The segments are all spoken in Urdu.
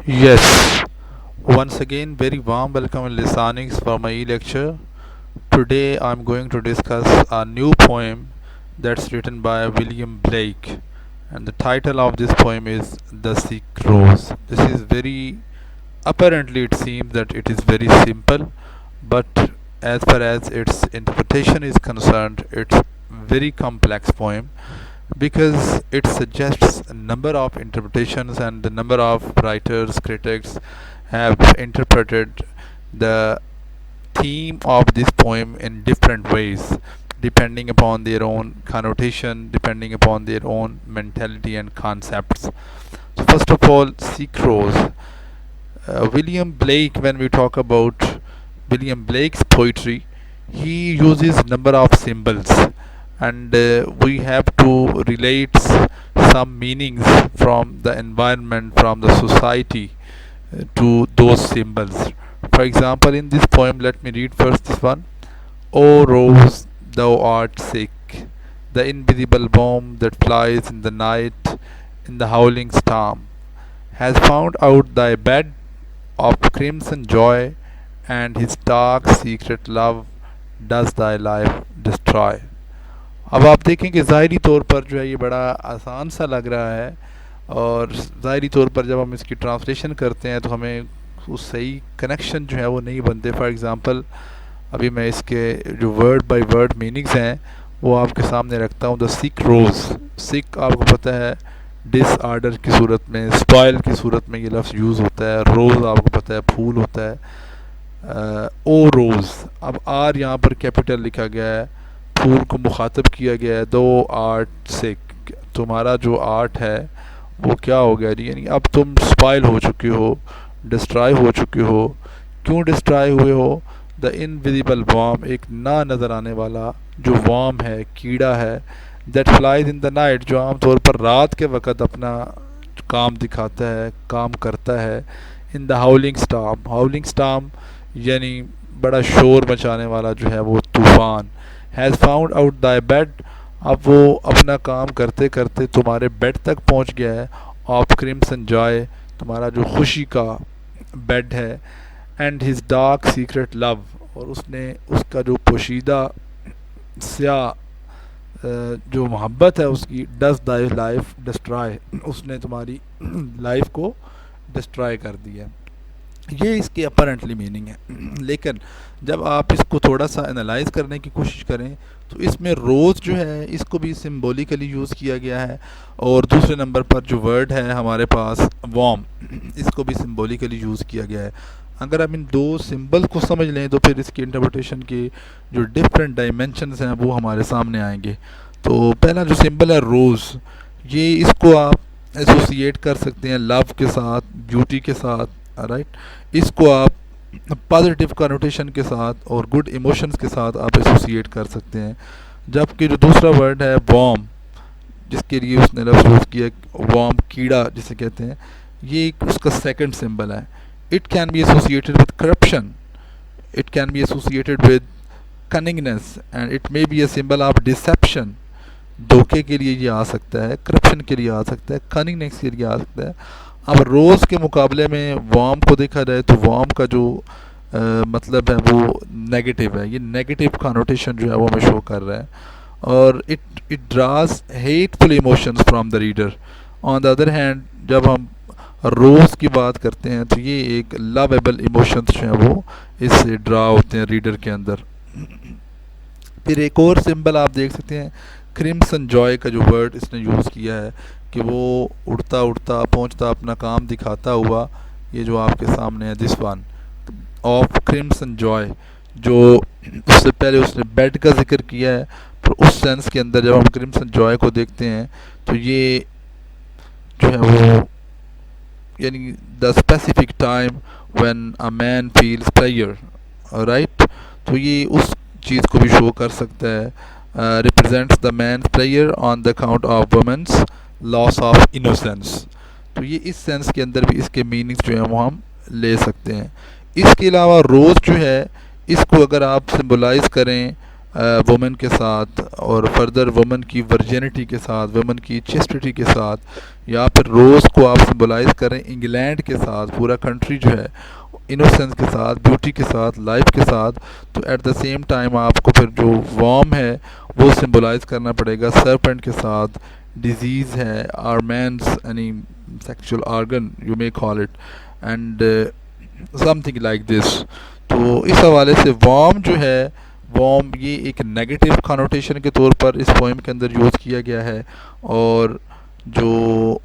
Yes, once again, very warm welcome and listenings for my e-lecture. Today I'm going to discuss a new poem that's written by William Blake, and the title of this poem is The Sick Rose. This is very apparently it seems that it is very simple, but as far as its interpretation is concerned, it's very complex poem because it suggests a number of interpretations and the number of writers, critics have interpreted the theme of this poem in different ways depending upon their own connotation, depending upon their own mentality and concepts. So first of all, Sikh Rose. William Blake, when we talk about William Blake's poetry, he uses number of symbols, and we have to relate some meanings from the environment, from the society to those symbols. For example, in this poem, let me read first this one. O rose, thou art sick, the invisible bomb that flies in the night, in the howling storm, has found out thy bed of crimson joy, and his dark secret love does thy life destroy. اب آپ دیکھیں کہ ظاہری طور پر جو ہے یہ بڑا آسان سا لگ رہا ہے، اور ظاہری طور پر جب ہم اس کی ٹرانسلیشن کرتے ہیں تو ہمیں اس صحیح کنیکشن جو ہے وہ نہیں بنتے. فار ایگزامپل ابھی میں اس کے جو ورڈ بائی ورڈ میننگز ہیں وہ آپ کے سامنے رکھتا ہوں. دا سک روز، سک آپ کو پتہ ہے ڈس آرڈر کی صورت میں، اسپائل کی صورت میں یہ لفظ یوز ہوتا ہے. روز آپ کو پتہ ہے پھول ہوتا ہے. او روز، اب آر یہاں پر کیپٹل لکھا گیا ہے، پھول کو مخاطب کیا گیا ہے. دو آرٹ سک، تمہارا جو آرٹ ہے وہ کیا ہو گیا، یعنی اب تم اسپائل ہو چکے ہو، ڈسٹرائے ہو چکے ہو. کیوں ڈسٹرائے ہوئے ہو؟ دا انویزیبل وارم، ایک نہ نظر آنے والا جو وارم ہے، کیڑا ہے. That flies in the night, جو عام طور پر رات کے وقت اپنا کام دکھاتا ہے، کام کرتا ہے. ان دا ہاؤلنگ سٹارم، ہاؤلنگ سٹارم یعنی بڑا شور مچانے والا جو ہے وہ طوفان. ہیز فاؤنڈ آؤٹ دائی بیڈ، اب وہ اپنا کام کرتے کرتے تمہارے بیڈ تک پہنچ گیا ہے. آف کرمسن جائے، تمہارا جو خوشی کا بیڈ ہے. اینڈ ہز ڈارک سیکرٹ لو، اور اس نے اس کا جو پوشیدہ سیاہ جو محبت ہے اس کی، ڈز دائی لائف ڈسٹرائے، اس نے تمہاری لائف کو ڈسٹرائے کر دیا. یہ اس کی اپرنٹلی میننگ ہے. لیکن جب آپ اس کو تھوڑا سا انالائز کرنے کی کوشش کریں تو اس میں روز جو ہے اس کو بھی سمبولیکلی یوز کیا گیا ہے، اور دوسرے نمبر پر جو ورڈ ہے ہمارے پاس وارم، اس کو بھی سمبولیکلی یوز کیا گیا ہے. اگر ہم ان دو سمبل کو سمجھ لیں تو پھر اس کی انٹرپریٹیشن کے جو ڈفرینٹ ڈائمینشنز ہیں وہ ہمارے سامنے آئیں گے. تو پہلا جو سمبل ہے روز، یہ اس کو آپ ایسوسیٹ کر سکتے ہیں لو کے ساتھ، بیوٹی کے ساتھ، رائٹ. اس کو آپ پازیٹیو کنوٹیشن کے ساتھ اور گڈ ایموشنز کے ساتھ آپ ایسوسیٹ کر سکتے ہیں. جبکہ جو دوسرا ورڈ ہے وارم، جس کے لیے اس نے لفظ یوز کیا، وارم کیڑا جسے کہتے ہیں، یہ اس کا سیکنڈ سمبل ہے. It can be associated with corruption, it can be associated with cunningness, and it may be a symbol of deception. دھوکے کے لیے یہ آ سکتا ہے، کرپشن کے لیے آ سکتا ہے، کننگنیس کے لیے آ سکتا ہے. اب روز کے مقابلے میں وارم کو دیکھا جائے تو وارم کا جو مطلب ہے وہ نیگیٹو ہے. یہ نیگیٹو کانوٹیشن جو ہے وہ ہمیں شو کر رہا ہے، اور it draws hateful emotions from the reader. On the other hand جب ہم روز کی بات کرتے ہیں تو یہ ایک لویبل ایموشنز جو ہیں وہ اس سے ڈرا ہوتے ہیں ریڈر کے اندر. پھر ایک اور سمبل آپ دیکھ سکتے ہیں، کرمسن جوائے کا جو ورڈ اس نے یوز کیا ہے کہ وہ اڑتا اڑتا پہنچتا اپنا کام دکھاتا ہوا. یہ جو آپ کے سامنے ہے this one of crimson joy, جو اس سے پہلے اس نے بیڈ کا ذکر کیا ہے، پر اس سینس کے اندر جب ہم کرمسن جوائے کو دیکھتے ہیں تو یہ جو ہے وہ یعنی the specific time when a man fails player, right. تو یہ اس چیز کو بھی شو کر سکتا ہے. Represents the main player on the account of women's loss of innocence. تو یہ اس سینس کے اندر بھی اس کے میننگس جو ہیں وہ ہم لے سکتے ہیں. اس کے علاوہ روز جو ہے اس کو اگر آپ سمبلائز کریں وومن کے ساتھ، اور فردر وومن کی ورجینٹی کے ساتھ، وومن کی چیسٹٹی کے ساتھ، یا پھر روز کو آپ سمبلائز کریں انگلینڈ کے ساتھ، پورا کنٹری جو ہے انوسینس کے ساتھ، بیوٹی کے ساتھ، لائف کے ساتھ، تو ایٹ دا سیم ٹائم آپ کو پھر جو وارم ہے وہ سمبلائز کرنا پڑے گا سرپنٹ کے ساتھ، ڈیزیز ہے، or means any sexual organ you may call it, and something like this. تو اس حوالے سے وارم جو ہے، وارم یہ ایک نیگیٹو کانوٹیشن کے طور پر اس پوئم کے اندر یوز کیا گیا ہے، اور جو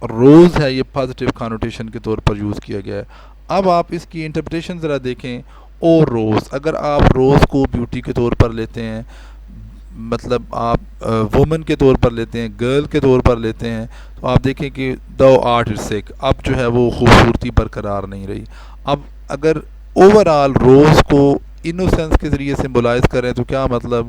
روز ہے یہ پازیٹیو کانوٹیشن کے طور پر یوز کیا گیا ہے. اب آپ اس کی انٹرپریٹیشن ذرا دیکھیں. او روز، اگر آپ روز کو بیوٹی کے طور پر لیتے ہیں، مطلب آپ وومن کے طور پر لیتے ہیں، گرل کے طور پر لیتے ہیں، تو آپ دیکھیں کہ دو آرٹ سیک اب جو ہے وہ خوبصورتی برقرار نہیں رہی. اب اگر اوور آل روز کو انوسینس کے ذریعے سمبلائز کریں تو کیا مطلب،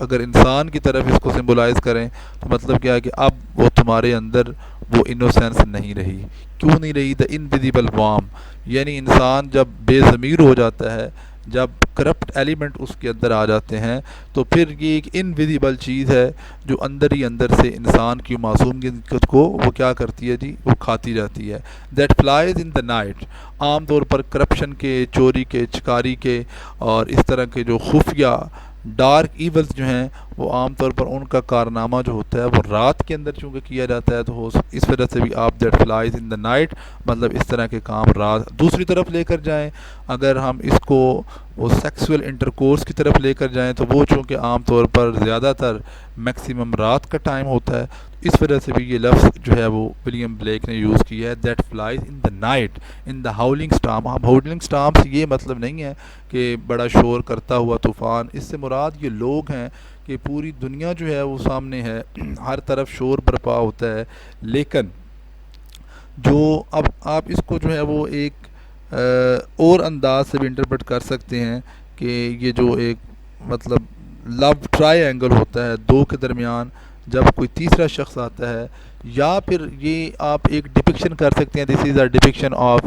اگر انسان کی طرف اس کو سمبلائز کریں تو مطلب کیا ہے کہ اب وہ تمہارے اندر وہ انوسینس نہیں رہی. کیوں نہیں رہی؟ دا انویزیبل وارم، یعنی انسان جب بے ضمیر ہو جاتا ہے، جب کرپٹ ایلیمنٹ اس کے اندر آ جاتے ہیں، تو پھر یہ ایک انویزیبل چیز ہے جو اندر ہی اندر سے انسان کی معصومیت کو وہ کیا کرتی ہے جی، وہ کھاتی جاتی ہے. That flies in the night. عام طور پر کرپشن کے، چوری کے، چکاری کے اور اس طرح کے جو خفیہ ڈارک ایولز جو ہیں، وہ عام طور پر ان کا کارنامہ جو ہوتا ہے وہ رات کے اندر چونکہ کیا جاتا ہے، تو ہو اس وجہ سے بھی آپ that flies in the night, مطلب اس طرح کے کام رات. دوسری طرف لے کر جائیں، اگر ہم اس کو وہ سیکسول انٹرکورس کی طرف لے کر جائیں، تو وہ چونکہ عام طور پر زیادہ تر میکسیمم رات کا ٹائم ہوتا ہے، اس وجہ سے بھی یہ لفظ جو ہے وہ ولیم بلیک نے یوز کیا ہے، that flies in the night in the howling storm. ہم ہاؤلنگ اسٹارم سے یہ مطلب نہیں ہے کہ بڑا شور کرتا ہوا طوفان، اس سے مراد یہ لوگ ہیں کہ پوری دنیا جو ہے وہ سامنے ہے، ہر طرف شور برپا ہوتا ہے. لیکن جو اب آپ اس کو جو ہے وہ ایک اور انداز سے بھی انٹرپریٹ کر سکتے ہیں کہ یہ جو ایک مطلب لو ٹرائی اینگل ہوتا ہے دو کے درمیان، جب کوئی تیسرا شخص آتا ہے، یا پھر یہ آپ ایک ڈپکشن کر سکتے ہیں، دس از اے ڈپکشن آف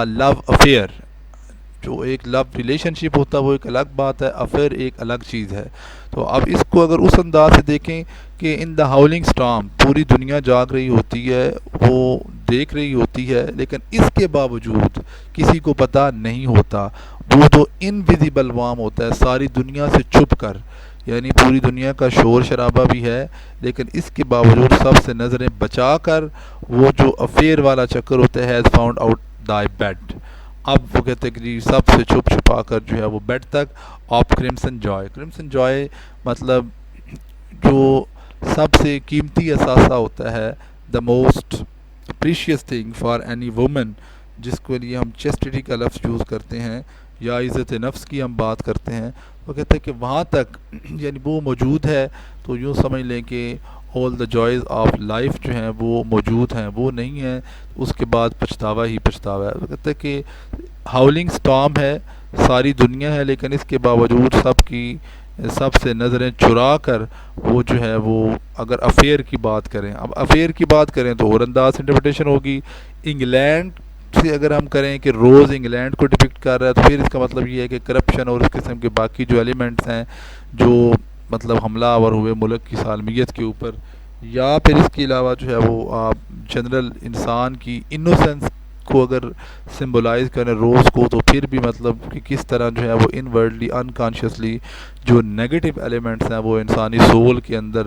لو افیئر. جو ایک لو ریلیشن شپ ہوتا ہے وہ ایک الگ بات ہے، افیئر ایک الگ چیز ہے. تو اب اس کو اگر اس انداز سے دیکھیں کہ ان دا ہاؤلنگ اسٹارم، پوری دنیا جاگ رہی ہوتی ہے، وہ دیکھ رہی ہوتی ہے، لیکن اس کے باوجود کسی کو پتہ نہیں ہوتا. وہ تو انویزیبل وارم ہوتا ہے ساری دنیا سے چھپ کر، یعنی پوری دنیا کا شور شرابہ بھی ہے، لیکن اس کے باوجود سب سے نظریں بچا کر وہ جو افیئر والا چکر ہوتا ہے، has found out the bed. اب وہ کہتے ہیں کہ جی سب سے چھپ چھپا کر جو ہے وہ بیڈ تک of crimson joy. Crimson joy مطلب جو سب سے قیمتی اثاثہ ہوتا ہے، the most precious thing for any woman, جس کے لیے ہم چیسٹٹی کا لفظ یوز کرتے ہیں یا عزت نفس کی ہم بات کرتے ہیں. وہ کہتے ہیں کہ وہاں تک یعنی وہ موجود ہے تو یوں سمجھ لیں کہ آل دا جوائز آف لائف جو ہیں وہ موجود ہیں، وہ نہیں ہیں اس کے بعد پچھتاوا ہی پچھتاوا ہے. وہ کہتے ہیں کہ ہاؤلنگ اسٹارم ہے، ساری دنیا ہے، لیکن اس کے باوجود سب سے نظریں چرا کر وہ جو ہے وہ اگر افیئر کی بات کریں، اب افیئر کی بات کریں تو اور انداز انٹرپریٹیشن ہوگی. انگلینڈ سے اگر ہم کریں کہ روز انگلینڈ کو ڈپکٹ کر رہا ہے، تو پھر اس کا مطلب یہ ہے کہ کرپشن اور اس قسم کے باقی جو ایلیمنٹس ہیں جو مطلب حملہ آور ہوئے ملک کی سالمیت کے اوپر، یا پھر اس کے علاوہ جو ہے وہ آپ جنرل انسان کی انوسینس کو اگر سمبلائز کریں روز کو، تو پھر بھی مطلب کہ کس طرح جو ہے وہ انورڈلی انکانشیسلی جو نیگیٹو ایلیمنٹس ہیں وہ انسانی سول کے اندر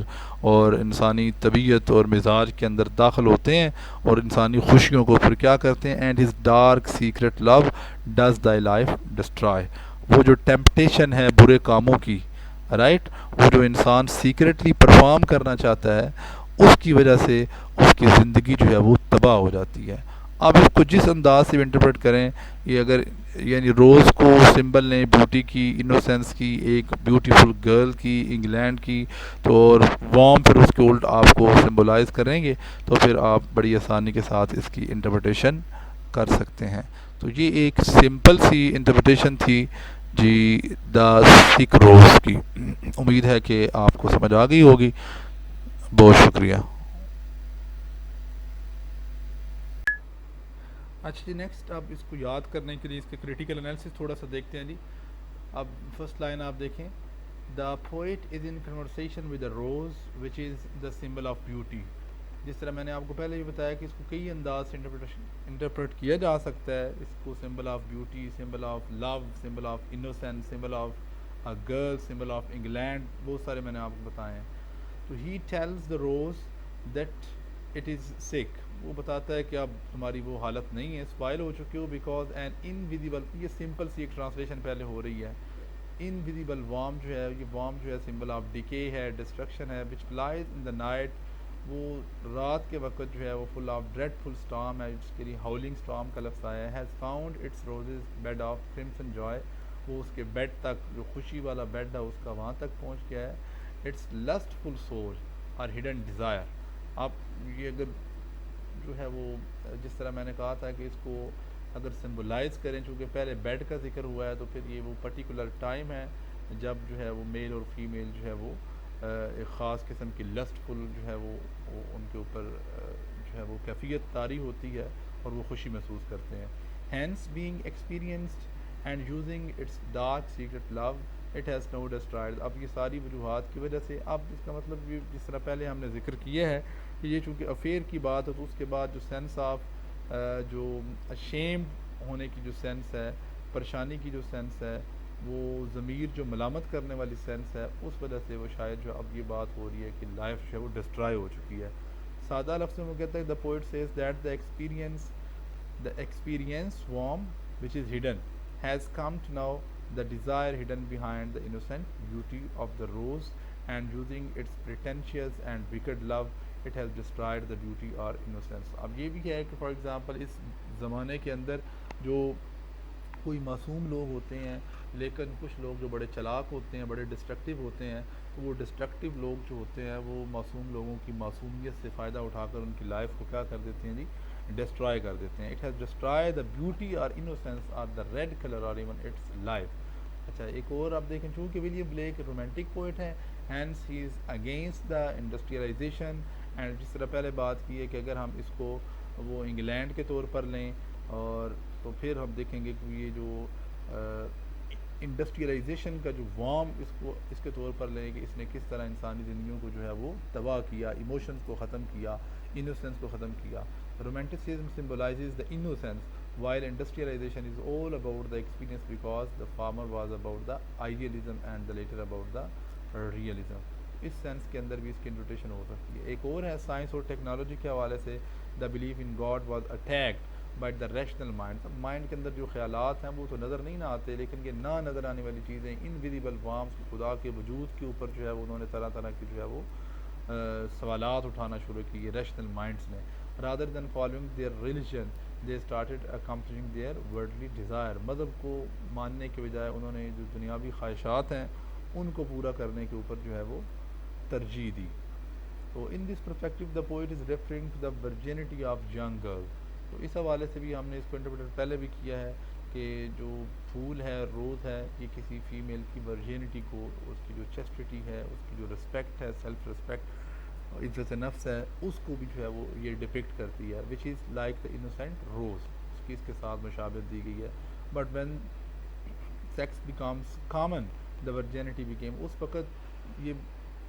اور انسانی طبیعت اور مزاج کے اندر داخل ہوتے ہیں اور انسانی خوشیوں کو پھر کیا کرتے ہیں. And his dark secret love does the life destroy. وہ جو ٹیمپٹیشن ہے برے کاموں کی، رائٹ، وہ جو انسان سیکرٹلی پرفارم کرنا چاہتا ہے، اس کی وجہ سے اس کی زندگی جو ہے وہ تباہ ہو جاتی ہے. آپ اس کو جس انداز سے انٹرپریٹ کریں، یہ اگر یعنی روز کو سمبل لیں بیوٹی کی، انوسینس کی، ایک بیوٹیفل گرل کی، انگلینڈ کی، تو اور وارم پھر اس کے الٹ آپ کو سمبلائز کریں گے، تو پھر آپ بڑی آسانی کے ساتھ اس کی انٹرپریٹیشن کر سکتے ہیں. تو یہ ایک سمپل سی انٹرپریٹیشن تھی جی دا سکھ روز کی. امید ہے کہ آپ کو سمجھ آ گئی ہوگی. بہت شکریہ. اچھا جی، نیکسٹ اب اس کو یاد کرنے کے لیے اس کے کریٹیکل انالیسس تھوڑا سا دیکھتے ہیں جی. اب فرسٹ لائن آپ دیکھیں The poet is in conversation with a rose which is the symbol of beauty. جس طرح میں نے آپ کو پہلے بھی بتایا کہ اس کو کئی انداز سے انٹرپریٹ کیا جا سکتا ہے. اس کو symbol of beauty, symbol of love, symbol of innocence, symbol of girl, symbol of England, بہت سارے میں نے آپ کو بتائے ہیں. تو he tells the rose that it is sick. وہ بتاتا ہے کہ اب تمہاری وہ حالت نہیں ہے، اسپائل ہو چکے ہو، بیکاز این انویزیبل، یہ سمپل سی ایک ٹرانسلیشن پہلے ہو رہی ہے. انویزیبل وارم جو ہے، یہ وارم جو ہے سمبل آف ڈیکے ہے، ڈسٹرکشن ہے، وچ فلائز ان دا نائٹ. وہ رات کے وقت جو ہے وہ full of dreadful storm ہے، جس کے لیے ہاؤلنگ اسٹارم کا لفظ آیا ہے. Has found its rose's bed of crimson joy. وہ اس کے بیڈ تک، جو خوشی والا بیڈ ہے اس کا، وہاں تک پہنچ گیا ہے. اٹس لسٹ فل سول اور ہڈن ڈیزائر. آپ یہ اگر جو ہے وہ، جس طرح میں نے کہا تھا کہ اس کو اگر سمبلائز کریں، چونکہ پہلے بیڈ کا ذکر ہوا ہے، تو پھر یہ وہ پرٹیکولر ٹائم ہے جب جو ہے وہ میل اور فیمیل جو ہے وہ ایک خاص قسم کی لسٹ فل جو ہے وہ ان کے اوپر جو ہے وہ کیفیت طاری ہوتی ہے اور وہ خوشی محسوس کرتے ہیں. Hence being experienced and using its dark secret love it has no destroyed. اب یہ ساری وجوہات کی وجہ سے، اب اس کا مطلب یہ جس طرح پہلے ہم نے ذکر کیا ہے کہ یہ چونکہ افیئر کی بات ہے، تو اس کے بعد جو سینس آف جو اشیمڈ ہونے کی جو سینس ہے، پریشانی کی جو سینس ہے، وہ ضمیر جو ملامت کرنے والی سینس ہے، اس وجہ سے وہ شاید جو اب یہ بات ہو رہی ہے کہ لائف جو ہے وہ ڈسٹرائے ہو چکی ہے. سادہ لفظوں میں کہتا ہے the poet says that the experience warm which is hidden has come to know the desire hidden behind the innocent beauty of the rose, and using its pretentious and wicked love it has destroyed the beauty or innocence. اب یہ بھی ہے کہ فار ایگزامپل اس زمانے کے اندر جو کوئی معصوم لوگ ہوتے ہیں، لیکن کچھ لوگ جو بڑے چلاک ہوتے ہیں، بڑے ڈسٹرکٹیو ہوتے ہیں، تو وہ ڈسٹرکٹیو لوگ جو ہوتے ہیں وہ معصوم لوگوں کی معصومیت سے فائدہ اٹھا کر ان کی لائف کو کیا کر دیتے ہیں جی، ڈسٹرائے کر دیتے ہیں. It has destroy the beauty اور انوسینس اور دا ریڈ کلر اور ایون اٹس لائف. اچھا ایک اور آپ دیکھیں، چونکہ ولیم بلیک رومانٹک پوئٹ ہے، hence he is against the industrialisation. And جس طرح پہلے بات کی ہے کہ اگر ہم اس کو وہ انگلینڈ کے طور پر لیں، اور تو پھر ہم دیکھیں گے کہ یہ جو انڈسٹریلائزیشن کا جو وارم اس کے طور پر لیں کہ اس نے کس طرح انسانی زندگیوں کو جو ہے وہ تباہ کیا، ایموشنز کو ختم کیا، انوسینس کو ختم کیا. Romanticism symbolizes the innocence while industrialization is all about the experience, because the former was about the idealism and the later about the realism. اس سینس کے اندر بھی اس کی انٹرپریٹیشن ہو سکتی ہے. ایک اور ہے سائنس اور ٹیکنالوجی کے حوالے سے، the belief in God was attacked by the rational mind. Mind کے اندر جو خیالات ہیں وہ تو نظر نہیں نہ آتے، لیکن یہ نہ نظر آنے والی چیزیں، انویزیبل وارمس، خدا کے وجود کے اوپر جو ہے وہ انہوں نے طرح طرح کی جو ہے وہ سوالات اٹھانا شروع کیے ریشنل مائنڈس نے. Rather than following their religion they started accomplishing their worldly desire. مذہب کو ماننے کے بجائے انہوں نے جو دنیاوی خواہشات ہیں ان کو پورا کرنے کے اوپر جو ہے وہ ترجیح دی. تو in this perspective the poet is referring to the virginity of young girl. تو اس حوالے سے بھی ہم نے اس کو انٹرپریٹ پہلے بھی کیا ہے کہ جو پھول ہے، روز ہے، یہ کسی فیمیل کی ورجینٹی کو، اس کی جو چیسٹیٹی ہے، اس کی جو رسپیکٹ ہے، سیلف رسپیکٹ، عزت نفس ہے، اس کو بھی جو ہے وہ یہ ڈپکٹ کرتی ہے. وچ از لائک دا انوسینٹ روز، اس کی اس کے ساتھ مشابہت دی گئی ہے. But when sex becomes common the virginity became. اس وقت یہ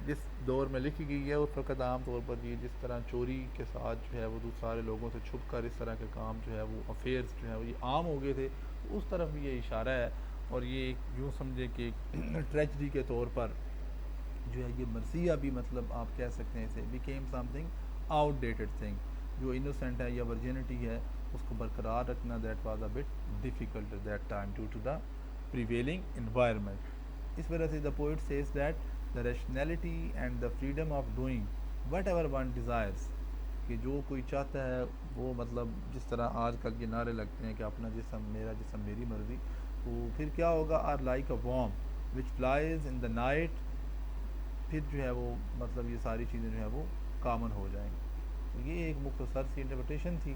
جس دور میں لکھی گئی ہے اس وقت عام طور پر یہ جس طرح چوری کے ساتھ جو ہے وہ سارے لوگوں سے چھپ کر اس طرح کے کام جو ہے وہ افیئرس جو ہے وہ یہ عام ہو گئے تھے، تو اس طرف بھی یہ اشارہ ہے. اور یہ ایک یوں سمجھے کہ ٹریجڈی کے طور پر جو ہے یہ مرثیہ بھی، مطلب آپ کہہ سکتے ہیں اسے became something outdated thing. جو انوسینٹ ہے یا ورجینٹی ہے اس کو برقرار رکھنا، that was a bit difficult at that time due to the prevailing environment. اس وجہ سے the poet says that the rationality and the freedom of doing whatever one desires. کہ جو کوئی چاہتا ہے وہ، مطلب جس طرح آج کل یہ نعرے لگتے ہیں کہ اپنا جسم میرا جسم میری مرضی، تو پھر کیا ہوگا، are like a worm which flies in the night. پھر جو ہے وہ مطلب یہ ساری چیزیں جو ہے وہ کامن ہو جائیں گی. تو یہ ایک مختصر سی انٹرپریٹیشن تھی.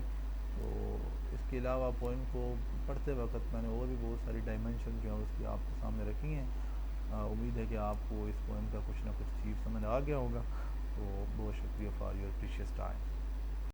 تو اس کے علاوہ پوئم کو پڑھتے وقت میں نے اور بھی بہت ساری ڈائمینشن جو ہیں اس کی آپ کے سامنے رکھی ہیں. امید ہے کہ آپ کو اس پوئم کا کچھ نہ کچھ چیز سمجھ آ گیا ہوگا. تو بہت شکریہ فار یور پریشیس ٹائم.